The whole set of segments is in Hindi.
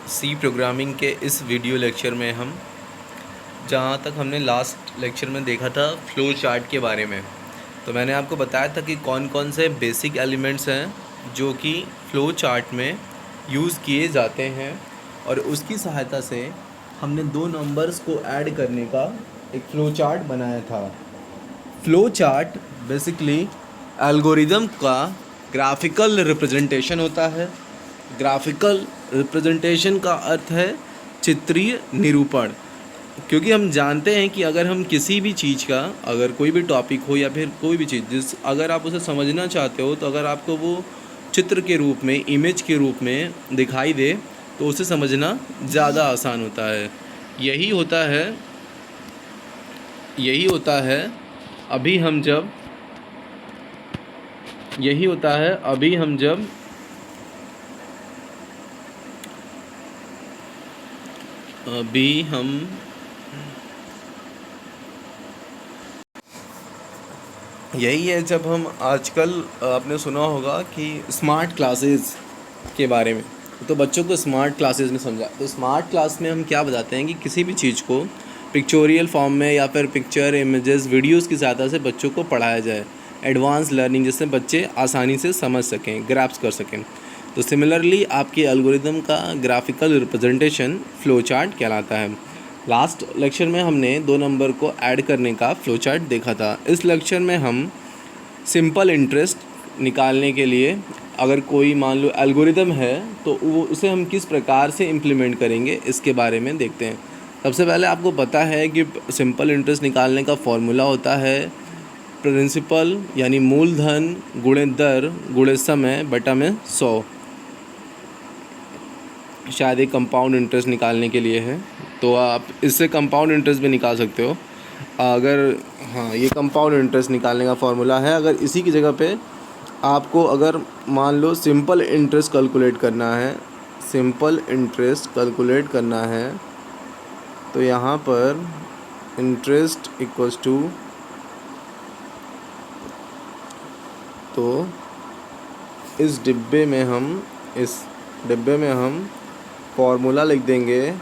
सी प्रोग्रामिंग के इस वीडियो लेक्चर में हम जहाँ तक हमने लास्ट लेक्चर में देखा था फ्लो चार्ट के बारे में, तो मैंने आपको बताया था कि कौन कौन से बेसिक एलिमेंट्स हैं जो कि फ्लो चार्ट में यूज़ किए जाते हैं, और उसकी सहायता से हमने दो नंबर्स को ऐड करने का एक फ्लो चार्ट बनाया था। फ्लो चार्ट बेसिकली एल्गोरिदम का ग्राफिकल रिप्रेजेंटेशन होता है। ग्राफिकल रिप्रेजेंटेशन का अर्थ है चित्रीय निरूपण, क्योंकि हम जानते हैं कि अगर हम किसी भी चीज़ का, अगर कोई भी टॉपिक हो या फिर कोई भी चीज़ अगर आप उसे समझना चाहते हो, तो अगर आपको वो चित्र के रूप में, इमेज के रूप में दिखाई दे तो उसे समझना ज़्यादा आसान होता है। यही होता है अभी हम जब यही होता है अभी हम जब अभी हम यही है जब हम आजकल आपने सुना होगा कि स्मार्ट क्लासेस के बारे में, तो बच्चों को स्मार्ट क्लासेस में समझा। तो स्मार्ट क्लास में हम क्या बताते हैं कि किसी भी चीज़ को पिक्चोरियल फॉर्म में या फिर पिक्चर, इमेजेस, वीडियोस की सहायता से बच्चों को पढ़ाया जाए। एडवांस लर्निंग, जिससे बच्चे आसानी से समझ सकें, ग्रैप्स कर सकें। तो सिमिलरली आपके एल्गोरिदम का ग्राफिकल रिप्रेजेंटेशन फ्लो चार्ट कहलाता है। लास्ट लेक्चर में हमने दो नंबर को ऐड करने का फ्लो चार्ट देखा था। इस लेक्चर में हम सिंपल इंटरेस्ट निकालने के लिए, अगर कोई मान लो एल्गोरिदम है, तो वो उसे हम किस प्रकार से इम्प्लीमेंट करेंगे इसके बारे में देखते हैं। सबसे पहले आपको पता है कि सिंपल इंटरेस्ट निकालने का फॉर्मूला होता है प्रिंसिपल यानी मूलधन गुणे दर गुणे समय बटा में 100। शायद एक कंपाउंड इंटरेस्ट निकालने के लिए है, तो आप इससे कंपाउंड इंटरेस्ट भी निकाल सकते हो। अगर हाँ, ये कंपाउंड इंटरेस्ट निकालने का फॉर्मूला है। अगर इसी की जगह पे आपको अगर मान लो सिंपल इंटरेस्ट कैलकुलेट करना है, तो यहाँ पर इंटरेस्ट इक्वल्स टू, तो इस डिब्बे में हम फॉर्मूला लिख देंगे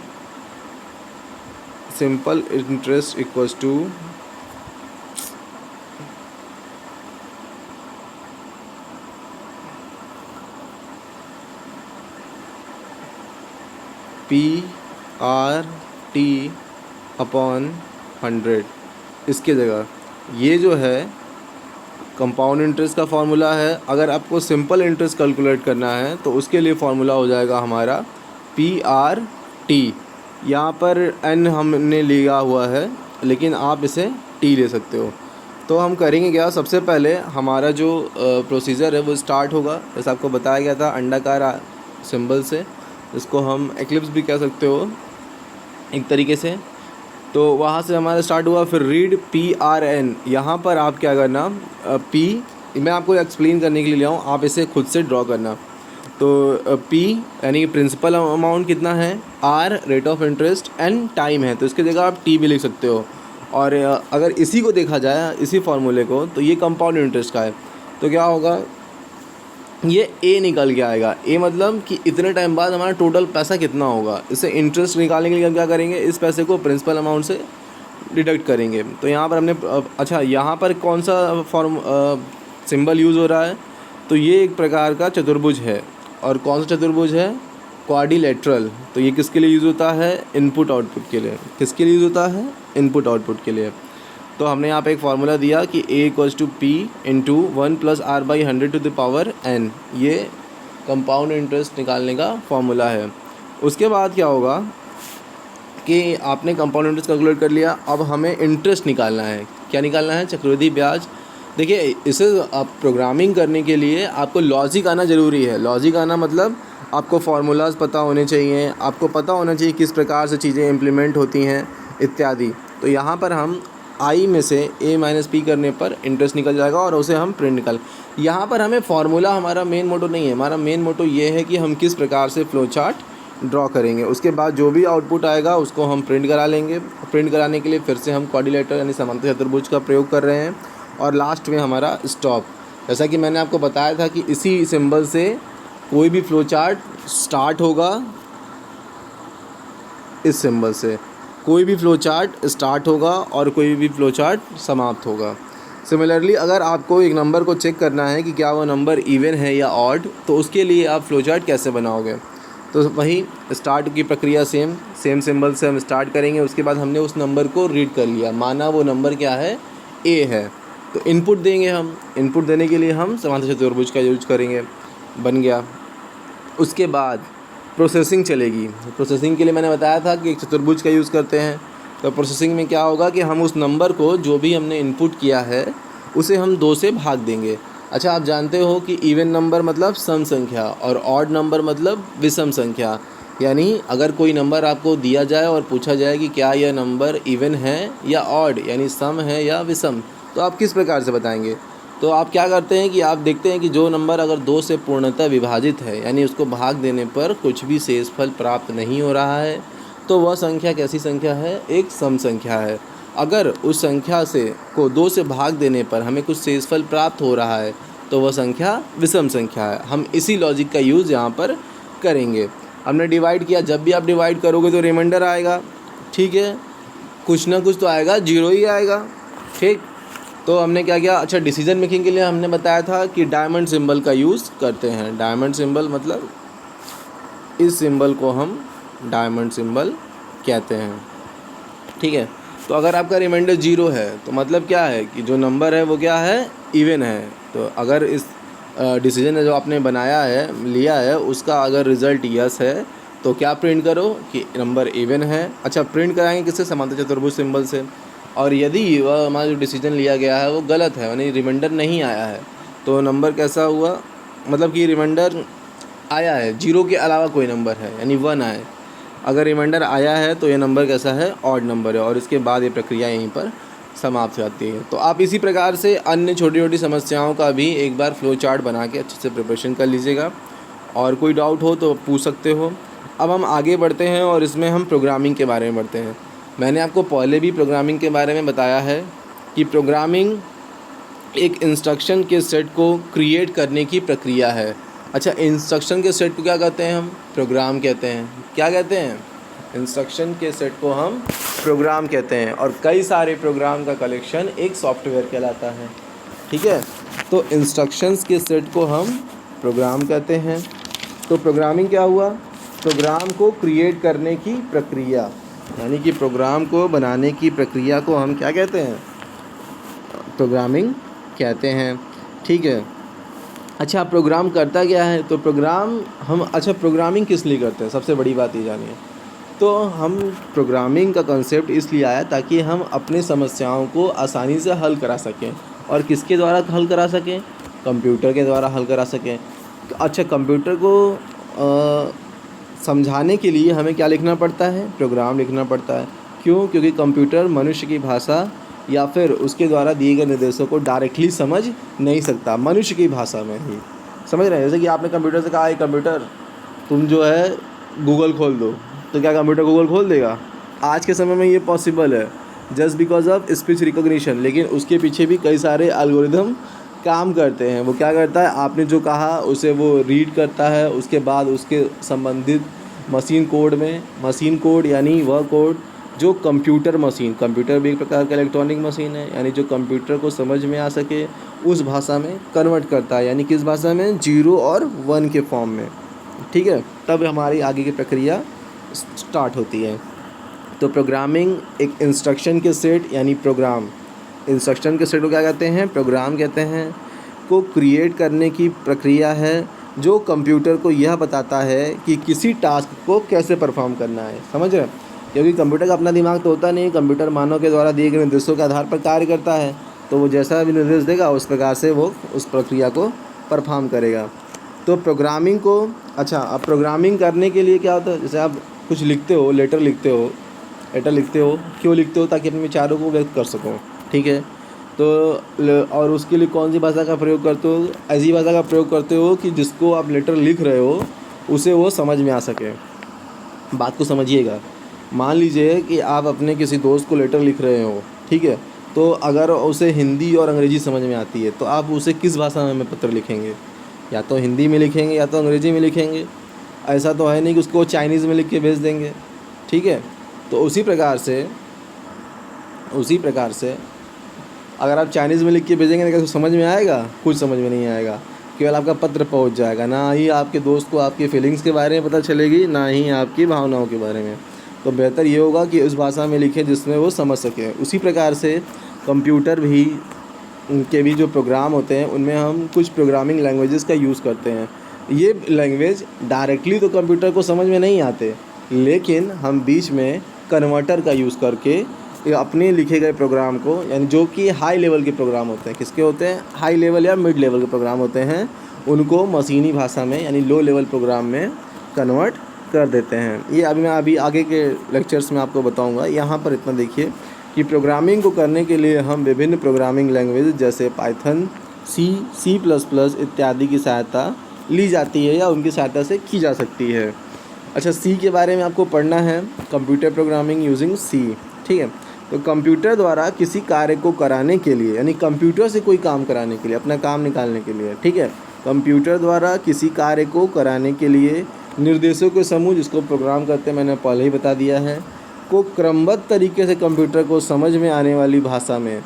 simple interest equals to PRT upon 100। इसके जगह ये जो है कंपाउंड इंटरेस्ट का फॉर्मूला है। अगर आपको सिंपल इंटरेस्ट कैलकुलेट करना है तो उसके लिए फॉर्मूला हो जाएगा हमारा PRT। यहाँ पर N हमने लिया हुआ है, लेकिन आप इसे T ले सकते हो। तो हम करेंगे क्या, सबसे पहले हमारा जो प्रोसीजर है वो स्टार्ट होगा, जैसे आपको बताया गया था अंडाकार सिंबल से। इसको हम एक्लिप्स भी कह सकते हो एक तरीके से। तो वहाँ से हमारा स्टार्ट हुआ, फिर रीड PRN। यहाँ पर आप क्या करना, P मैं आपको एक्सप्लेन करने के लिए लिया हूँ, आप इसे खुद से ड्रॉ करना। तो P यानी कि प्रिंसिपल अमाउंट कितना है, R rate of interest, N time है, तो इसकी जगह आप T भी लिख सकते हो। और अगर इसी को देखा जाए, इसी फार्मूले को, तो ये कंपाउंड इंटरेस्ट का है। तो क्या होगा, ये A निकल के आएगा। A मतलब कि इतने टाइम बाद हमारा टोटल पैसा कितना होगा। इससे इंटरेस्ट निकालने के लिए हम क्या करेंगे, इस पैसे को प्रिंसिपल अमाउंट से डिडक्ट करेंगे। तो यहाँ पर हमने अच्छा, यहाँ पर कौन सा सिंबल यूज़ हो रहा है, तो ये एक प्रकार का चतुर्भुज है। और कौन सा चतुर्भुज है, क्वाड्रिलेटरल। तो ये किसके लिए यूज़ होता है, इनपुट आउटपुट के लिए। किसके लिए यूज़ होता है, इनपुट आउटपुट के लिए। तो हमने यहाँ पे एक फार्मूला दिया कि A equals to P into 1 + R/100 to the power N। ये कंपाउंड इंटरेस्ट निकालने का फार्मूला है। उसके बाद क्या होगा कि आपने कंपाउंड इंटरेस्ट कैलकुलेट कर लिया, अब हमें इंटरेस्ट निकालना है। क्या निकालना है, चक्रवृद्धि ब्याज। देखिए, इसे आप प्रोग्रामिंग करने के लिए आपको लॉजिक आना ज़रूरी है। लॉजिक आना मतलब आपको फार्मूलाज पता होने चाहिए, आपको पता होना चाहिए किस प्रकार से चीज़ें इम्प्लीमेंट होती हैं इत्यादि। तो यहाँ पर हम I में से A - P करने पर इंटरेस्ट निकल जाएगा और उसे हम प्रिंट निकाल। यहाँ पर हमें फार्मूला हमारा मेन मोटो नहीं है। हमारा मेन मोटो ये है कि हम किस प्रकार से फ्लो चार्ट ड्रॉ करेंगे। उसके बाद जो भी आउटपुट आएगा उसको हम प्रिंट करा लेंगे। प्रिंट कराने के लिए फिर से हम क्वाड्रिलेटरल यानी समांतर चतुर्भुज का प्रयोग कर रहे हैं। और लास्ट में हमारा स्टॉप। जैसा कि मैंने आपको बताया था कि इसी सिंबल से कोई भी फ्लो चार्ट स्टार्ट होगा इस सिंबल से कोई भी फ्लो चार्ट स्टार्ट होगा और कोई भी फ्लो चार्ट समाप्त होगा। सिमिलरली अगर आपको एक नंबर को चेक करना है कि क्या वो नंबर इवन है या ऑड, तो उसके लिए आप फ्लो चार्ट कैसे बनाओगे? तो वही स्टार्ट की प्रक्रिया सेम सिंबल से हम स्टार्ट करेंगे। उसके बाद हमने उस नंबर को रीड कर लिया, माना वो नंबर क्या है, ए है, तो इनपुट देंगे हम। इनपुट देने के लिए हम समांतर चतुर्भुज का यूज करेंगे, बन गया। उसके बाद प्रोसेसिंग चलेगी। प्रोसेसिंग के लिए मैंने बताया था कि एक चतुर्भुज का यूज़ करते हैं। तो प्रोसेसिंग में क्या होगा कि हम उस नंबर को जो भी हमने इनपुट किया है उसे हम 2 से भाग देंगे। अच्छा, आप जानते हो कि इवन नंबर मतलब सम संख्या और ऑड नंबर मतलब विषम संख्या। यानी अगर कोई नंबर आपको दिया जाए और पूछा जाए कि क्या यह नंबर इवन है या ऑड, यानी सम है या विषम, तो आप किस प्रकार से बताएंगे? तो आप क्या करते हैं कि आप देखते हैं कि जो नंबर अगर 2 से पूर्णतः विभाजित है, यानी उसको भाग देने पर कुछ भी शेषफल प्राप्त नहीं हो रहा है, तो वह संख्या कैसी संख्या है? एक सम संख्या है। अगर उस संख्या से को 2 से भाग देने पर हमें कुछ शेषफल प्राप्त हो रहा है, तो वह संख्या विषम संख्या है। हम इसी लॉजिक का यूज़ यहाँ पर करेंगे। हमने डिवाइड किया, जब भी आप डिवाइड करोगे तो रिमाइंडर आएगा, ठीक है, कुछ ना कुछ तो आएगा, 0 ही आएगा, ठीक। तो हमने क्या किया? अच्छा, डिसीजन मेकिंग के लिए हमने बताया था कि डायमंड सिंबल का यूज़ करते हैं। डायमंड सिंबल मतलब इस सिंबल को हम डायमंड सिंबल कहते हैं, ठीक है। तो अगर आपका रिमाइंडर 0 है तो मतलब क्या है कि जो नंबर है वो क्या है? इवन है। तो अगर इस डिसीजन जो आपने बनाया है, लिया है, उसका अगर रिज़ल्ट यस है तो क्या प्रिंट करो कि नंबर इवन है। अच्छा, प्रिंट कराएंगे किससे? समांतर चतुर्भुज सिंबल से। और यदि वह हमारा जो डिसीजन लिया गया है वो गलत है, यानी रिमाइंडर नहीं आया है, तो नंबर कैसा हुआ? मतलब कि रिमाइंडर आया है, 0 के अलावा कोई नंबर है, यानी 1 आए। अगर रिमाइंडर आया है तो ये नंबर कैसा है? ऑड नंबर है। और इसके बाद ये प्रक्रिया यहीं पर समाप्त हो जाती है। तो आप इसी प्रकार से अन्य छोटी छोटी समस्याओं का भी एक बार फ्लो चार्ट बना के अच्छे से प्रिपरेशन कर लीजिएगा, और कोई डाउट हो तो पूछ सकते हो। अब हम आगे बढ़ते हैं और इसमें हम प्रोग्रामिंग के बारे में बढ़ते हैं। मैंने आपको पहले भी प्रोग्रामिंग के बारे में बताया है कि प्रोग्रामिंग एक इंस्ट्रक्शन के सेट को क्रिएट करने की प्रक्रिया है। अच्छा, इंस्ट्रक्शन के सेट को क्या कहते हैं? हम प्रोग्राम कहते हैं। क्या कहते हैं? इंस्ट्रक्शन के सेट को हम प्रोग्राम कहते हैं, और कई सारे प्रोग्राम का कलेक्शन एक सॉफ्टवेयर कहलाता है, ठीक है। तो इंस्ट्रक्शंस के सेट को हम प्रोग्राम कहते हैं। तो प्रोग्रामिंग क्या हुआ? प्रोग्राम को क्रिएट करने की प्रक्रिया, यानी कि प्रोग्राम को बनाने की प्रक्रिया को हम क्या कहते हैं? प्रोग्रामिंग कहते हैं, ठीक है। अच्छा, प्रोग्राम करता क्या है? तो प्रोग्रामिंग किस लिए करते हैं? सबसे बड़ी बात ये जानिए। तो हम प्रोग्रामिंग का कॉन्सेप्ट इसलिए आया ताकि हम अपनी समस्याओं को आसानी से हल करा सकें। और किसके द्वारा हल करा सकें? कंप्यूटर के द्वारा हल करा सकें। अच्छा, कंप्यूटर को समझाने के लिए हमें क्या लिखना पड़ता है? प्रोग्राम लिखना पड़ता है। क्यों? क्योंकि कंप्यूटर मनुष्य की भाषा या फिर उसके द्वारा दिए गए निर्देशों को डायरेक्टली समझ नहीं सकता, मनुष्य की भाषा में ही समझ रहे हैं। जैसे कि आपने कंप्यूटर से कहा, कंप्यूटर तुम जो है गूगल खोल दो, तो क्या कंप्यूटर गूगल खोल देगा? आज के समय में ये पॉसिबल है just because of speech recognition, लेकिन उसके पीछे भी कई सारे एल्गोरिदम काम करते हैं। वो क्या करता है? आपने जो कहा उसे वो रीड करता है, उसके बाद उसके संबंधित मशीन कोड यानी वह कोड जो कंप्यूटर भी एक प्रकार का इलेक्ट्रॉनिक मशीन है, यानी जो कंप्यूटर को समझ में आ सके उस भाषा में कन्वर्ट करता है। यानी किस भाषा में? 0 और 1 के फॉर्म में, ठीक है। तब हमारी आगे की प्रक्रिया स्टार्ट होती है। तो प्रोग्रामिंग एक इंस्ट्रक्शन के सेट यानी इंस्ट्रक्शन के सेट को क्या कहते हैं? प्रोग्राम कहते हैं। को क्रिएट करने की प्रक्रिया है जो कंप्यूटर को यह बताता है कि किसी टास्क को कैसे परफॉर्म करना है। समझ रहे? क्योंकि कंप्यूटर का अपना दिमाग तो होता नहीं, कंप्यूटर मानव के द्वारा दिए गए निर्देशों के आधार पर कार्य करता है। तो वो जैसा भी निर्देश देगा उस प्रकार से वो उस प्रक्रिया को परफॉर्म करेगा। तो प्रोग्रामिंग को अब प्रोग्रामिंग करने के लिए क्या होता है? जैसे आप कुछ लिखते हो, लेटर लिखते हो, क्यों लिखते हो? ताकि अपने विचारों को व्यक्त कर सको, ठीक है। तो और उसके लिए कौन सी भाषा का प्रयोग करते हो? ऐसी भाषा का प्रयोग करते हो कि जिसको आप लेटर लिख रहे हो उसे वो समझ में आ सके। बात को समझिएगा। मान लीजिए कि आप अपने किसी दोस्त को लेटर लिख रहे हो, ठीक है। तो अगर उसे हिंदी और अंग्रेज़ी समझ में आती है तो आप उसे किस भाषा में पत्र लिखेंगे? या तो हिंदी में लिखेंगे या तो अंग्रेज़ी में लिखेंगे। ऐसा तो है नहीं कि उसको चाइनीज़ में लिख के भेज देंगे, ठीक है। तो उसी प्रकार से अगर आप चाइनीज़ में लिख के भेजेंगे तो समझ में आएगा? कुछ समझ में नहीं आएगा। केवल आपका पत्र पहुंच जाएगा, ना ही आपके दोस्त को आपकी फीलिंग्स के बारे में पता चलेगी, ना ही आपकी भावनाओं के बारे में। तो बेहतर ये होगा कि उस भाषा में लिखें जिसमें वो समझ सकें। उसी प्रकार से कंप्यूटर भी के भी जो प्रोग्राम होते हैं उनमें हम कुछ प्रोग्रामिंग लैंग्वेजेस का यूज़ करते हैं। ये लैंग्वेज डायरेक्टली तो कंप्यूटर को समझ में नहीं आते, लेकिन हम बीच में कन्वर्टर का यूज़ करके अपने लिखे गए प्रोग्राम को, यानी जो कि हाई लेवल के प्रोग्राम होते हैं, किसके होते हैं? हाई लेवल या मिड लेवल के प्रोग्राम होते हैं, उनको मशीनी भाषा में यानी लो लेवल प्रोग्राम में कन्वर्ट कर देते हैं। ये अभी आगे के लेक्चर्स में आपको बताऊंगा। यहाँ पर इतना देखिए कि प्रोग्रामिंग को करने के लिए हम विभिन्न प्रोग्रामिंग लैंग्वेज जैसे पाइथन, सी प्लस प्लस इत्यादि की सहायता ली जाती है या उनकी सहायता से की जा सकती है। अच्छा, सी के बारे में आपको पढ़ना है, कंप्यूटर प्रोग्रामिंग यूजिंग सी। ठीक है, तो कंप्यूटर द्वारा किसी कार्य को कराने के लिए, यानी कंप्यूटर से कोई काम कराने के लिए, अपना काम निकालने के लिए, ठीक है, कंप्यूटर द्वारा किसी कार्य को कराने के लिए निर्देशों के समूह, जिसको प्रोग्राम करते हैं, मैंने पहले ही बता दिया है, को क्रमबद्ध तरीके से कंप्यूटर को समझ में आने वाली भाषा में,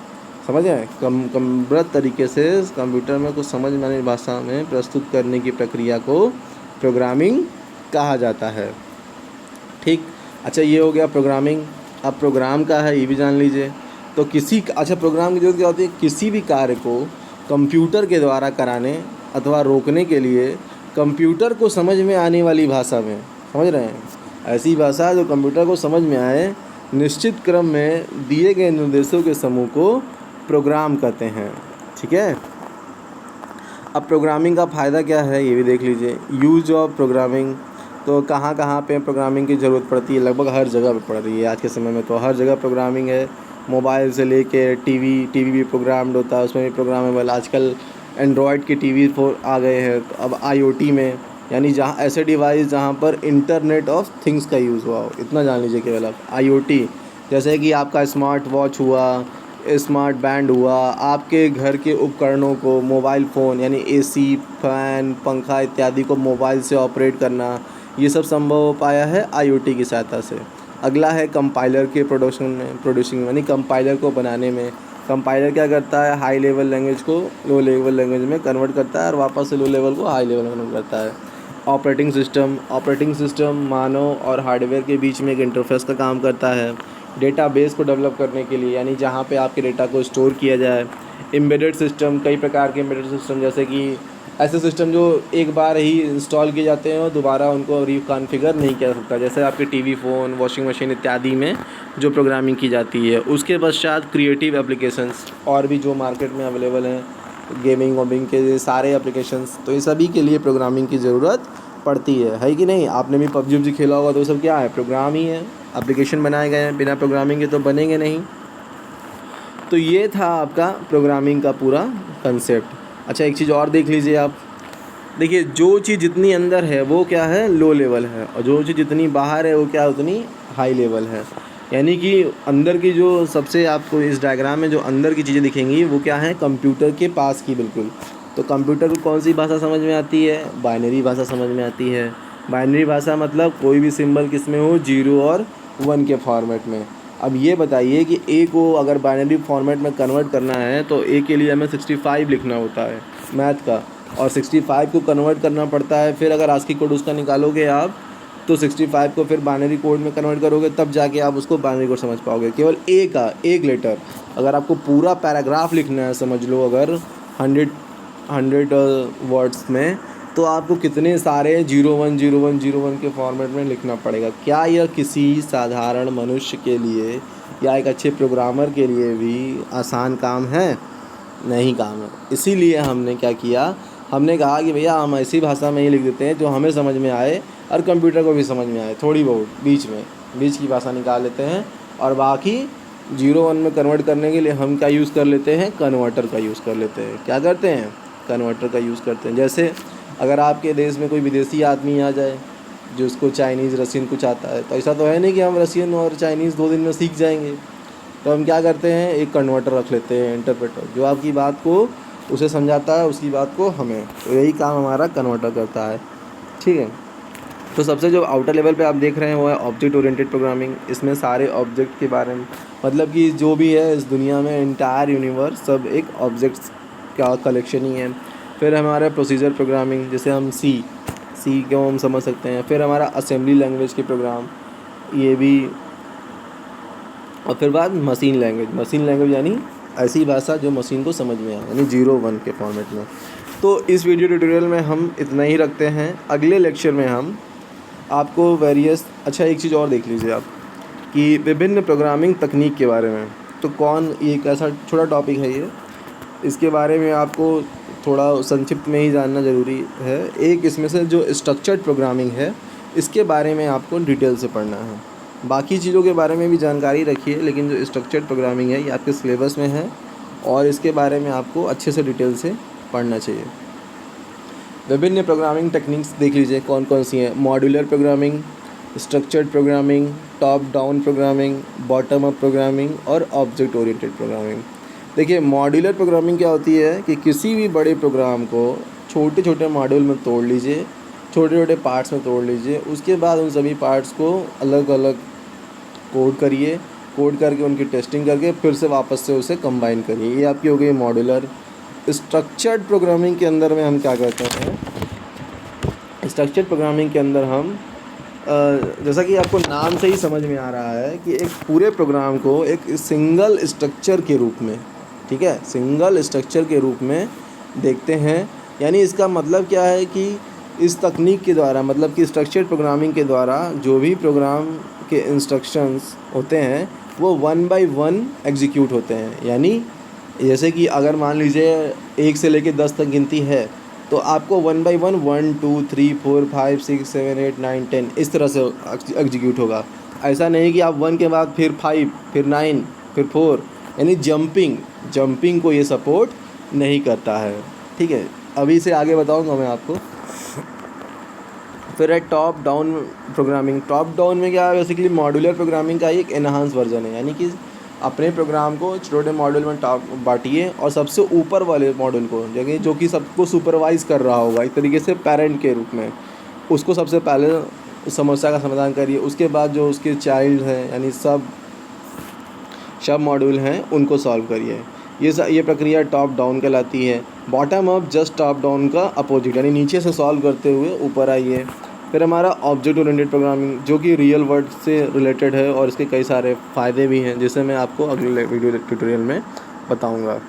समझ आए, क्रमबद्ध तरीके से कंप्यूटर में कुछ समझ में आने वाली भाषा में प्रस्तुत करने की प्रक्रिया को प्रोग्रामिंग कहा जाता है। ठीक, अच्छा, ये हो गया प्रोग्रामिंग। अब प्रोग्राम का है ये भी जान लीजिए। तो प्रोग्राम की जरूरत क्या होती है? किसी भी कार्य को कंप्यूटर के द्वारा कराने अथवा रोकने के लिए कंप्यूटर को समझ में आने वाली भाषा में, समझ रहे हैं, ऐसी भाषा जो कंप्यूटर को समझ में आए, निश्चित क्रम में दिए गए निर्देशों के समूह को प्रोग्राम कहते हैं। ठीक है, अब प्रोग्रामिंग का फ़ायदा क्या है ये भी देख लीजिए। यूज ऑफ प्रोग्रामिंग, तो कहाँ कहाँ पे प्रोग्रामिंग की ज़रूरत पड़ती है? लगभग हर जगह पे पड़ रही है आज के समय में। तो हर जगह प्रोग्रामिंग है, मोबाइल से लेके टीवी भी प्रोग्राम्ड होता है, उसमें भी प्रोग्रामेबल। आजकल एंड्रॉयड के टीवी 4 आ गए हैं। तो अब IoT में, यानी जहाँ ऐसे डिवाइस जहाँ पर इंटरनेट ऑफ थिंग्स का यूज़ हुआ हो, इतना जान लीजिए केवल आप। IoT जैसे कि आपका स्मार्ट वॉच हुआ, स्मार्ट बैंड हुआ, आपके घर के उपकरणों को, मोबाइल फ़ोन यानी AC, फ़ैन, पंखा इत्यादि को मोबाइल से ऑपरेट करना, ये सब संभव हो पाया है IoT की सहायता से। अगला है कंपाइलर के प्रोड्यूसिंग यानी कंपाइलर को बनाने में। कंपाइलर क्या करता है? हाई लेवल लैंग्वेज को लो लेवल लैंग्वेज में कन्वर्ट करता है और वापस से लो लेवल को हाई लेवल में कन्वर्ट करता है। ऑपरेटिंग सिस्टम मानव और हार्डवेयर के बीच में एक इंटरफेस का काम करता है। डेटाबेस को डेवलप करने के लिए, यानी जहाँ पे आपके डेटा को स्टोर किया जाए। एम्बेडेड सिस्टम, कई प्रकार के एम्बेडेड सिस्टम, जैसे कि ऐसे सिस्टम जो एक बार ही इंस्टॉल किए जाते हैं और दोबारा उनको रिकॉन्फ़िगर नहीं किया जा सकता, जैसे आपके टीवी, फ़ोन, वॉशिंग मशीन इत्यादि में जो प्रोग्रामिंग की जाती है। उसके पश्चात क्रिएटिव एप्लीकेशंस, और भी जो मार्केट में अवेलेबल हैं, गेमिंग वोमिंग के सारे एप्लीकेशंस, तो ये सभी के लिए प्रोग्रामिंग की ज़रूरत पड़ती है कि नहीं? आपने भी PUBG खेला होगा, तो सब क्या है? प्रोग्राम ही है, एप्लीकेशन बनाए गए हैं, बिना प्रोग्रामिंग के तो बनेंगे नहीं। तो ये था आपका प्रोग्रामिंग का पूरा कंसेप्ट। अच्छा, एक चीज़ और देख लीजिए आप। देखिए, जो चीज़ जितनी अंदर है वो क्या है? लो लेवल है, और जो चीज़ जितनी बाहर है वो क्या है? उतनी हाई लेवल है। यानी कि अंदर की जो सबसे आपको इस डायग्राम में जो अंदर की चीज़ें दिखेंगी वो क्या है? कंप्यूटर के पास की बिल्कुल। तो कंप्यूटर को कौन सी भाषा समझ में आती है? बाइनरी भाषा समझ में आती है। बाइनरी भाषा मतलब कोई भी सिंबल किस में हो? 0 और 1 के फॉर्मेट में। अब ये बताइए कि A को अगर बाइनरी फॉर्मेट में कन्वर्ट करना है तो A के लिए हमें 65 लिखना होता है मैथ का, और 65 को कन्वर्ट करना पड़ता है। फिर अगर ASCII कोड उसका निकालोगे आप, तो 65 को फिर बाइनरी कोड में कन्वर्ट करोगे, तब जाके आप उसको बाइनरी कोड समझ पाओगे। केवल A का एक लेटर, अगर आपको पूरा पैराग्राफ लिखना है, समझ लो अगर 100 वर्ड्स में, तो आपको कितने सारे 010101 के फॉर्मेट में लिखना पड़ेगा। क्या यह किसी साधारण मनुष्य के लिए या एक अच्छे प्रोग्रामर के लिए भी आसान काम है? नहीं काम है। इसीलिए हमने क्या किया, हमने कहा कि भैया हम ऐसी भाषा में ही लिख देते हैं जो हमें समझ में आए और कंप्यूटर को भी समझ में आए, थोड़ी बहुत बीच की भाषा निकाल लेते हैं, और बाकी 01 में कन्वर्ट करने के लिए हम क्या यूज़ कर लेते हैं? कन्वर्टर का यूज़ कर लेते हैं। क्या करते हैं? कन्वर्टर का यूज़ करते हैं। जैसे अगर आपके देश में कोई विदेशी आदमी आ जाए जो उसको चाइनीज़, रशियन कुछ आता है, तो ऐसा तो है नहीं कि हम रशियन और चाइनीज़ 2 दिन में सीख जाएंगे। तो हम क्या करते हैं? एक कन्वर्टर रख लेते हैं, इंटरप्रेटर, जो आपकी बात को उसे समझाता है, उसकी बात को हमें। तो यही काम हमारा कन्वर्टर करता है। ठीक है, तो सबसे जो आउटर लेवल पे आप देख रहे हैं वो है ऑब्जेक्ट ओरिएंटेड प्रोग्रामिंग। इसमें सारे ऑब्जेक्ट के बारे में, मतलब कि जो भी है इस दुनिया में इंटायर यूनिवर्स सब एक ऑब्जेक्ट्स का कलेक्शन ही है। फिर हमारा प्रोसीजर प्रोग्रामिंग, जैसे हम सी को हम समझ सकते हैं। फिर हमारा असेंबली लैंग्वेज के प्रोग्राम, ये भी। और फिर बाद मशीन लैंग्वेज यानी ऐसी भाषा जो मशीन को समझ में आए, यानी 0-1 के फॉर्मेट में। तो इस वीडियो ट्यूटोरियल में हम इतना ही रखते हैं। अगले लेक्चर में हम आपको अच्छा एक चीज़ और देख लीजिए आप कि विभिन्न प्रोग्रामिंग तकनीक के बारे में। तो एक ऐसा छोटा टॉपिक है ये, इसके बारे में आपको थोड़ा संक्षिप्त में ही जानना ज़रूरी है। एक इसमें से जो स्ट्रक्चर्ड प्रोग्रामिंग है, इसके बारे में आपको डिटेल से पढ़ना है। बाकी चीज़ों के बारे में भी जानकारी रखिए, लेकिन जो स्ट्रक्चर्ड प्रोग्रामिंग है ये आपके सिलेबस में है और इसके बारे में आपको अच्छे से डिटेल से पढ़ना चाहिए। विभिन्न प्रोग्रामिंग टेक्निक्स देख लीजिए कौन कौन सी हैं। Modular programming, structured programming, top down programming, bottom up programming और ऑब्जेक्ट ओरिएंटेड प्रोग्रामिंग। देखिए मॉड्यूलर प्रोग्रामिंग क्या होती है कि किसी भी बड़े प्रोग्राम को छोटे छोटे मॉड्यूल में तोड़ लीजिए, छोटे छोटे पार्ट्स में तोड़ लीजिए। उसके बाद उन सभी पार्ट्स को अलग अलग कोड करके उनकी टेस्टिंग करके फिर से वापस से उसे कंबाइन करिए। ये आपकी हो गई मॉड्यूलर। स्ट्रक्चर्ड प्रोग्रामिंग के अंदर में हम क्या करते हैं, स्ट्रक्चर्ड प्रोग्रामिंग के अंदर हम जैसा कि आपको नाम से ही समझ में आ रहा है कि एक पूरे प्रोग्राम को एक सिंगल स्ट्रक्चर के रूप में, ठीक है, सिंगल स्ट्रक्चर के रूप में देखते हैं। यानी इसका मतलब क्या है कि इस तकनीक के द्वारा, मतलब कि स्ट्रक्चर्ड प्रोग्रामिंग के द्वारा जो भी प्रोग्राम के इंस्ट्रक्शंस होते हैं वो 1 बाय 1 एग्जीक्यूट होते हैं। यानी जैसे कि अगर मान लीजिए 1 से लेकर 10 तक गिनती है तो आपको 1 बाय 1 1 2 3 4 5 6 7 8 9 10 इस तरह से एग्जीक्यूट होगा। ऐसा नहीं कि आप 1 के बाद फिर 5 फिर 9 फिर 4, यानी जंपिंग को ये सपोर्ट नहीं करता है। ठीक है, अभी से आगे बताऊंगा मैं आपको। फिर है top down programming. Top down में क्या है, बेसिकली मॉड्यूलर प्रोग्रामिंग का एक एनहांस वर्जन है। यानी कि अपने प्रोग्राम को छोटे मॉड्यूल में बांटिए और सबसे ऊपर वाले मॉड्यूल को, जगह जो कि सबको सुपरवाइज़ कर रहा होगा एक तरीके से पेरेंट के रूप में, उसको सबसे पहले समस्या का समाधान करिए। उसके बाद जो उसके चाइल्ड हैं यानी सब मॉड्यूल हैं उनको सॉल्व करिए। ये प्रक्रिया टॉप डाउन कहलाती है। Bottom up just top down का अपोजिट, यानी नीचे से सॉल्व करते हुए ऊपर आइए। फिर हमारा ऑब्जेक्ट ओरिएंटेड प्रोग्रामिंग जो कि रियल वर्ल्ड से रिलेटेड है और इसके कई सारे फ़ायदे भी हैं, जिसे मैं आपको अगले वीडियो ट्यूटोरियल में बताऊंगा।